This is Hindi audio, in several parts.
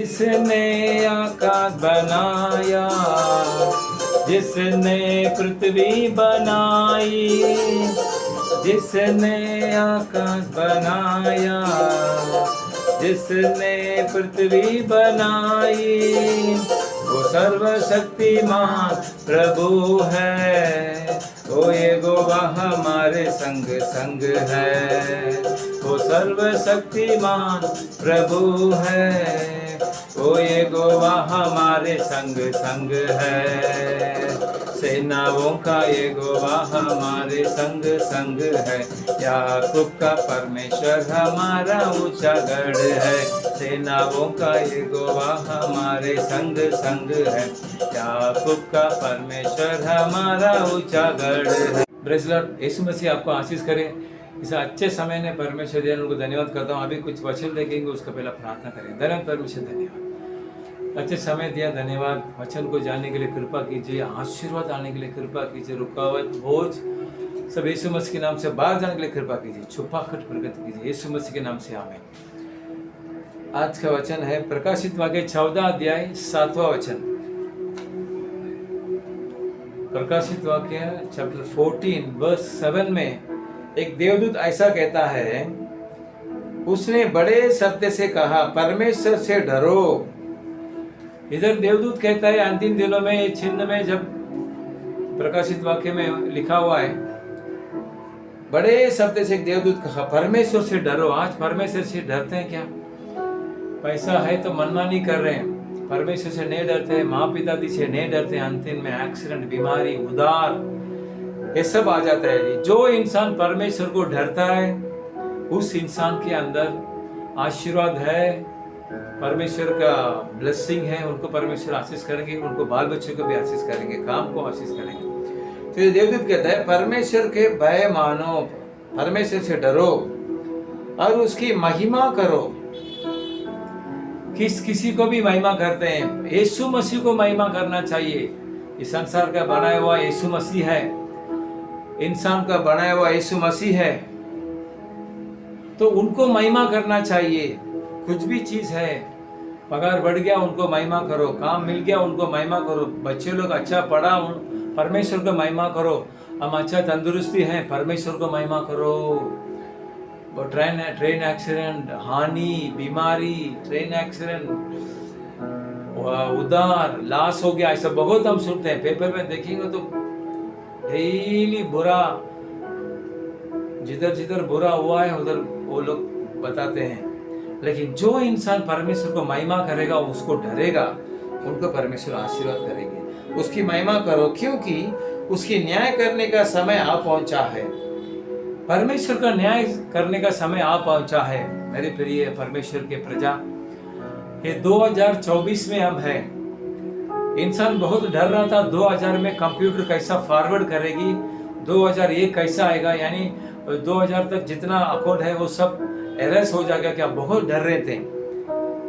जिसने आकाश बनाया, जिसने पृथ्वी बनाई, जिसने आकाश बनाया, जिसने पृथ्वी बनाई, वो सर्वशक्तिमान प्रभु है। वो यहोवा हमारे संग संग है। वो सर्वशक्तिमान प्रभु है। वो यहोवा हमारे संग संग है। सेनाओं का यहोवा हमारे संग संग है। याकूब का परमेश्वर हमारा ऊंचा गढ़ है। सेनाओं का यहोवा हमारे संग संग है। याकूब का परमेश्वर हमारा ऊंचा गढ़ है। Praise the Lord. Yeshu Masih आपको आशीष करे। इस अच्छे समय ने परमेश्वर दिया, उनको धन्यवाद करता हूँ। अभी कुछ वचन देखेंगे, उसका पहला प्रार्थना करें। धन्यवाद परमेश्वर, धन्यवाद अच्छे समय दिया, धन्यवाद। वचन को जानने के लिए कृपा कीजिए, आशीर्वाद आने के लिए कृपा कीजिए, रुकावट बोझ सब यीशु मसीह के नाम से बाहर जाने के लिए कृपा कीजिए, छुपाखट प्रगति कीजिए यीशु मसीह के नाम से, आमीन। आज का वचन है प्रकाशित वाक्य 14 अध्याय 7वां वचन। प्रकाशित वाक्य चैप्टर 14 वर्स 7 में एक देवदूत ऐसा कहता है, उसने बड़े शब्द से कहा, परमेश्वर से डरो। इधर देवदूत कहता है, अंतिम दिनों में ये चिन्ह में जब प्रकाशित वाक्य में लिखा हुआ है, बड़े शब्द से एक देवदूत कहा, परमेश्वर से डरो। आज परमेश्वर से डरते हैं क्या? पैसा है तो मनमानी कर रहे हैं, परमेश्वर से नहीं डरते हैं, माँ पिताजी से नहीं डरते हैं। अंतिम में एक्सीडेंट, बीमारी, उधार, ये सब आ जाता है। जो इंसान परमेश्वर को डरता है, उस इंसान के अंदर आशीर्वाद है, परमेश्वर का ब्लेसिंग है। उनको परमेश्वर आशीष करेंगे, उनको बाल बच्चों को भी आशीष करेंगे, काम को आशीष करेंगे। तो ये देवदूत कहता है, परमेश्वर के भय मानो, परमेश्वर से डरो और उसकी महिमा करो। किसी को भी महिमा करते हैं, यीशु मसीह को महिमा करना चाहिए। इस संसार का बनाया हुआ यीशु मसीह है, इंसान का बनाया हुआ यीशु मसीह है, तो उनको महिमा करना चाहिए। कुछ भी चीज है, पगार बढ़ गया उनको महिमा करो, काम मिल गया उनको महिमा करो, बच्चे लोग अच्छा पढ़ा परमेश्वर को महिमा करो, हम अच्छा तंदुरुस्ती हैं परमेश्वर को महिमा करो। वो ट्रेन एक्सीडेंट, हानि, बीमारी, ट्रेन एक्सीडेंट, उधार, लॉस हो गया, ऐसा बहुत हम सुनते हैं। पेपर में देखेंगे तो डेली बुरा, जिधर जिधर बुरा हुआ है उधर वो लोग बताते हैं। लेकिन जो इंसान परमेश्वर को महिमा करेगा, उसको डरेगा, उनको परमेश्वर आशीर्वाद करेंगे। उसकी महिमा करो, क्योंकि उसकी न्याय करने का समय आ पहुंचा है। परमेश्वर का न्याय करने का समय आ पहुंचा है। मेरे प्रिय परमेश्वर के प्रजा, ये 2024 में हम हैं। इंसान बहुत डर रहा था 2000 में कंप्यूटर कैसा फॉरवर्ड करेगी, 2001 कैसा आएगा, यानी 2000 तक जितना अकाउंट है वो सब एरर्स हो जाएगा, क्या बहुत डर रहे थे।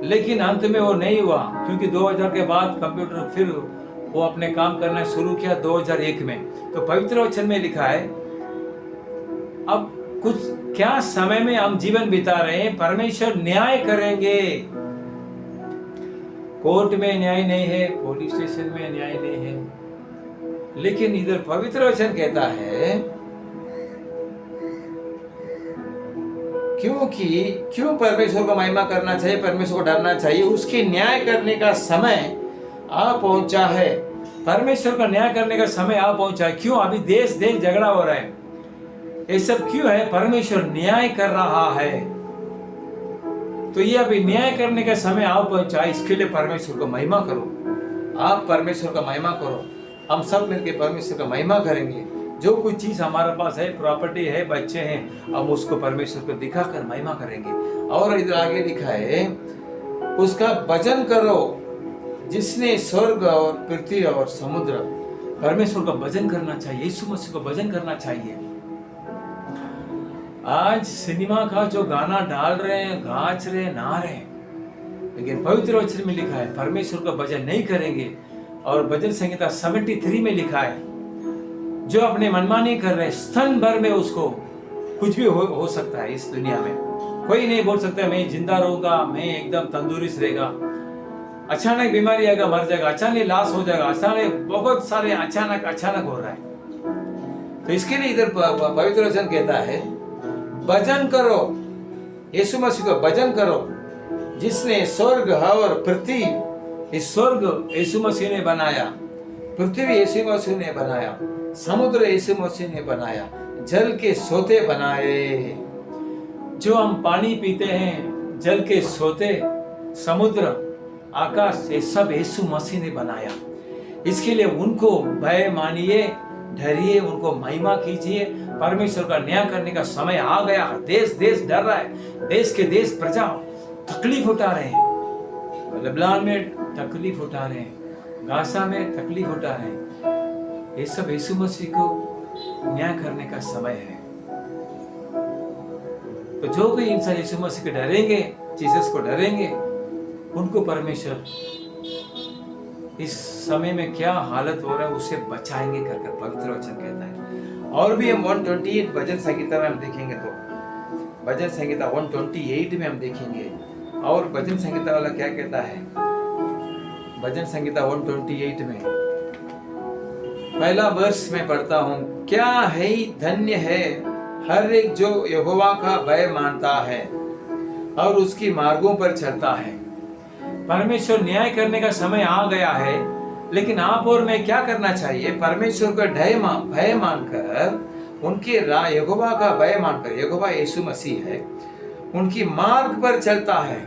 लेकिन अंत में वो नहीं हुआ, क्योंकि 2000 के बाद कंप्यूटर फिर वो अपने काम करना शुरू किया 2001 में। तो पवित्र वचन में लिखा है, अब कुछ क्या समय में हम जीवन बिता रहे हैं, परमेश्वर न्याय करेंगे। कोर्ट में न्याय नहीं है, पुलिस स्टेशन में न्याय नहीं है, लेकिन इधर पवित्र वचन कहता है, क्यों परमेश्वर को महिमा करना चाहिए, परमेश्वर को डरना चाहिए, उसकी न्याय करने का समय आ पहुंचा है। परमेश्वर का न्याय करने का समय आ पहुंचा है। क्यों? अभी देश झगड़ा हो रहा है, ये सब क्यों है? परमेश्वर न्याय कर रहा है। तो ये अभी न्याय करने का समय आ पहुंचा है, इसके लिए परमेश्वर को महिमा करो। आप परमेश्वर का महिमा करो, हम सब मिलकर परमेश्वर का महिमा करेंगे। जो कुछ चीज हमारे पास है, प्रॉपर्टी है, बच्चे हैं, हम उसको परमेश्वर को दिखाकर महिमा करेंगे। और इधर आगे लिखा है, उसका भजन करो जिसने स्वर्ग और पृथ्वी और समुद्र। परमेश्वर का भजन करना चाहिए, यीशु मसीह को भजन करना चाहिए। आज सिनेमा का जो गाना डाल रहे हैं, गाच रहे हैं, ना रहे हैं, लेकिन पवित्र वचन में लिखा है परमेश्वर का भजन नहीं करेंगे। और भजन संहिता 73 में लिखा है, जो अपने मनमानी कर रहे, स्तन भर में उसको कुछ भी हो सकता है। इस दुनिया में कोई नहीं बोल सकता मैं जिंदा रहूंगा, मैं एकदम तंदुरुस्त रहेगा। अचानक बीमारी आएगा, मर जाएगा, अचानक लॉस हो जाएगा, अचानक बहुत सारे अचानक हो रहा है। तो इसके लिए इधर पवित्र वचन कहता है भजन करो, यीशु मसीह को भजन करो, जिसने स्वर्ग और पृथ्वी, इस स्वर्ग यीशु मसीह ने बनाया, पृथ्वी यीशु मसीह ने बनाया, समुद्र यीशु मसीह ने बनाया, जल के सोते बनाए। जो हम पानी पीते हैं, जल के सोते, समुद्र, आकाश, ये सब यीशु मसीह ने बनाया। इसके लिए उनको भय मानिए, डरिए, उनको महिमा कीजिए। परमेश्वर का न्याय करने का समय आ गया। देश डर रहा है, देश के देश प्रजा तकलीफ उठा रहे हैं, लबनान में तकलीफ उठा रहे हैं, गाजा में तकलीफ उठा रहे हैं। ये सब यीशु मसीह को न्याय करने का समय है। तो जो कोई इंसान यीशु मसीह को डरेंगे, जीसस को डरेंगे, उनको परमेश्वर इस समय में क्या हालत हो रहा है उससे बचाएंगे कर पवित्र वचन कहता है। और भी हम 128 भजन संहिता में हम देखेंगे, तो भजन संहिता 128 में हम देखेंगे। और भजन संहिता वाला क्या कहता है, भजन संहिता 128 में पहला वर्ष में पढ़ता हूँ, क्या है धन्य है हर एक जो यहोवा का भय मानता है और उसकी मार्गों पर चलता है। परमेश्वर न्याय करने का समय आ गया है, लेकिन आप और मैं क्या करना चाहिए? परमेश्वर का भय मानकर, उनके यहोवा का भय मानकर, यहोवा यीशु मसीह है, उनकी मार्ग पर चलता है,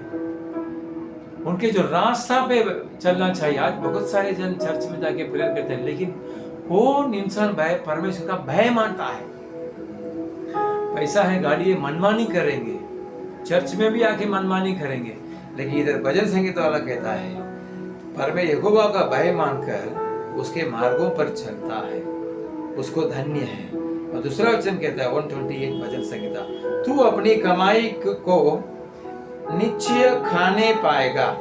उनके जो रास्ता पे चलना चाहिए। आज बहुत सारे जन चर्च में जाके प्रेयर करते हैं, लेकिन कौन इंसान परमेश्वर का भय मानता है? पैसा है, गाड़ी है, मनमानी करेंगे, चर्च में भी आके मनमानी करेंगे। लेकिन इधर भजन संगीत वाला कहता है परमेश्वर यहोवा का भय मानकर उसके मार्गों पर चलता है, उसको धन्य है। और दूसरा वचन कहता है 128 भजन संगीता, तू अपनी कमाई को निश्चय खाने पाएगा।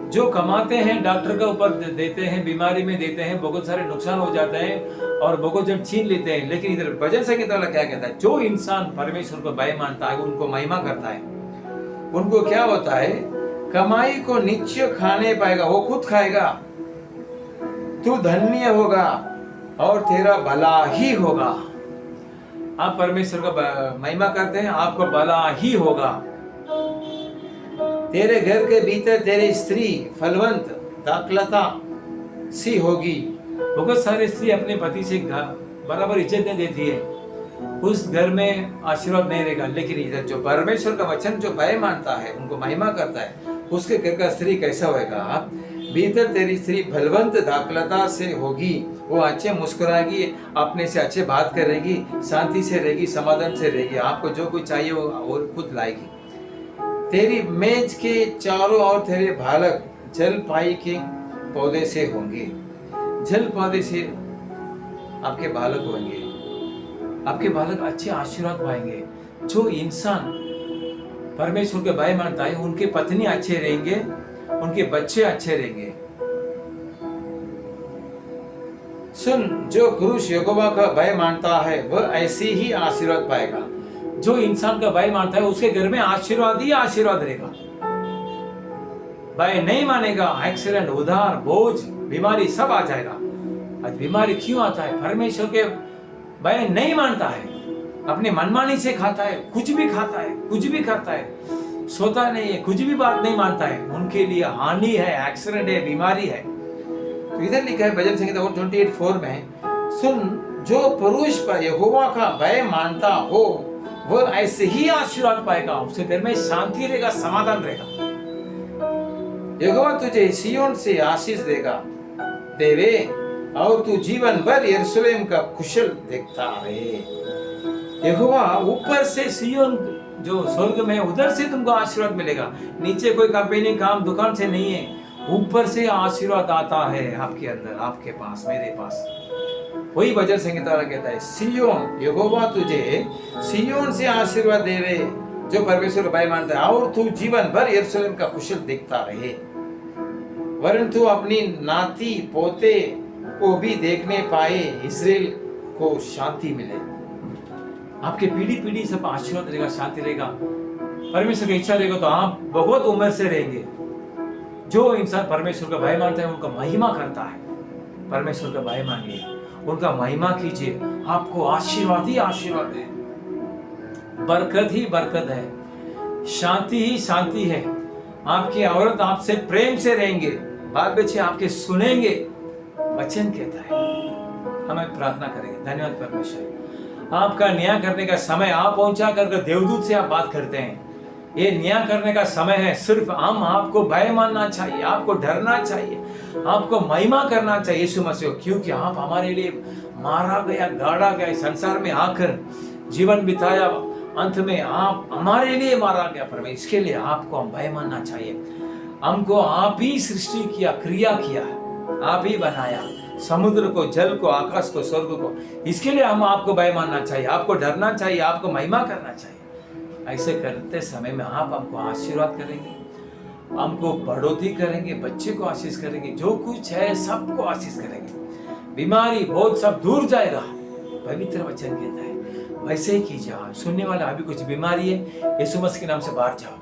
जो कमाते हैं, डॉक्टर का ऊपर देते हैं, बीमारी में देते हैं, बहुत सारे नुकसान हो जाते हैं और बहुत जन छीन लेते हैं। लेकिन इधर भजन संगीत वाला क्या कहता है? जो इंसान परमेश्वर को भय मानता है, उनको महिमा करता है, उनको क्या होता है? कमाई को निश्चय खाने पाएगा, वो खुद खाएगा। तू धन्य होगा और तेरा भला ही होगा। आप परमेश्वर का महिमा करते हैं, आपको भला ही होगा। तेरे घर के भीतर तेरी स्त्री फलवंत दाखलता सी होगी। बहुत सारी स्त्री अपने पति से बराबर इज्जत नहीं देती है, उस घर में आशीर्वाद नहीं रहेगा। लेकिन इधर जो परमेश्वर का वचन जो भय मानता है, उनको महिमा करता है, उसके घर का स्त्री कैसा होगा? भीतर तेरी स्त्री फलवंत दाखलता से होगी, वो अच्छे मुस्कुराएगी, अपने से अच्छे बात करेगी, शांति से रहेगी, समाधान से रहेगी, आपको जो कुछ चाहिए वो खुद लाएगी। तेरी मेज के चारों ओर तेरे बालक जल पाई के पौधे से होंगे। जल पौधे से आपके बालक होंगे, आपके बालक अच्छे आशीर्वाद पाएंगे। जो इंसान परमेश्वर के भय मानता है, उनके पत्नी अच्छे रहेंगे, उनके बच्चे अच्छे रहेंगे। सुन, जो पुरुष यहोवा का भय मानता है वह ऐसे ही आशीर्वाद पाएगा। जो इंसान का भय मानता है, उसके घर में आशीर्वाद ही आशीर्वाद रहेगा। भय नहीं मानेगा, एक्सीडेंट, उधार, बोझ, बीमारी सब आ जाएगा। आज बीमारी क्यों आता है? परमेश्वर के भय नहीं मानता है, अपनी मनमानी से खाता है, कुछ भी खाता है, कुछ भी करता है, सोता नहीं है, कुछ भी बात नहीं मानता है, उनके लिए हानि है, एक्सीडेंट है, बीमारी है। तो इधर लिखा है भजन संहिता 128:4 में, सुन, जो पुरुष पर यहोवा का भय मानता हो वह ऐसे ही आशीर्वाद पाएगा, उसके घर में शांति रहेगा, समाधान रहेगा। यहोवा तुझे सिय्योन से आशीष देवे और तू जीवन भर यरूशलेम का कुशल देखता रहे। यहोवा ऊपर से सिय्योन जो स्वर्ग में उधर से तुमको आशीर्वाद मिलेगा। नीचे कोई कंपनी काम दुकान से नहीं है, ऊपर से आशीर्वाद आता है आपके अंदर, आपके पास, मेरे पास। वही भजन संगीत वाला कहता है, सिय्योन, यहोवा तुझे सिय्योन से आशीर्वाद देवे, जो परमेश्वर का भय मानता है, और तू जीवन भर यरूशलेम का कुशल देखता रहे। वरन तू अपनी नाती पोते को भी देखने पाए, इस्राएल को शांति मिले। आपके पीढ़ी सब आशीर्वाद रहेगा, शांति रहेगा। परमेश्वर की इच्छा रहेगा तो आप बहुत उम्र से रहेंगे, जो इंसान परमेश्वर का भय मानता है उनका महिमा करता है। परमेश्वर का भय मानिए, उनका महिमा कीजिए, आपको आशीर्वाद ही आशीर्वाद है, बरकत ही बरकत है, शांति ही शांति है। आपकी औरत आपसे प्रेम से रहेंगे, बाल बच्चे आपके सुनेंगे, वचन कहता है। हमें प्रार्थना करेंगे। धन्यवाद परमेश्वर, आपका न्याय करने का समय आप पहुंचा कर देवदूत से आप बात करते हैं। ये न्याय करने का समय है। सिर्फ हम आपको भय मानना चाहिए, आपको डरना चाहिए, आपको महिमा करना चाहिए यीशु मसीह, क्योंकि आप हमारे लिए मारा गया, गाड़ा गया, संसार में आकर जीवन बिताया, अंत में आप हमारे लिए मारा गया। परमेश्वर, इसके लिए आपको हम भय मानना चाहिए। हमको आप ही सृष्टि किया, क्रिया किया, आप ही बनाया, समुद्र को, जल को, आकाश को, स्वर्ग को। इसके लिए हम आपको भय मानना चाहिए, आपको डरना चाहिए, आपको महिमा करना चाहिए। ऐसे करते समय में आप हमको आशीर्वाद करेंगे, हमको बढ़ोतरी करेंगे, बच्चे को आशीष करेंगे, जो कुछ है सबको आशीष करेंगे। बीमारी बहुत सब दूर जाएगा, पवित्र वचन कहता है। वैसे ही कीजिए। सुनने वाला अभी कुछ बीमारी है, यीशु मसीह के नाम से बाहर जाओ।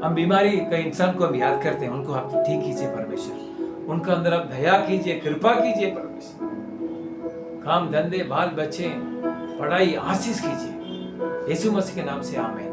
हम बीमारी का इंसान को हम याद करते हैं, उनको आप ठीक कीजिए परमेश्वर, उनका अंदर आप दया कीजिए, कृपा कीजिए परमेश्वर। काम धंधे, बाल बच्चे, पढ़ाई आशीष कीजिए, यीशु मसीह के नाम से आमीन।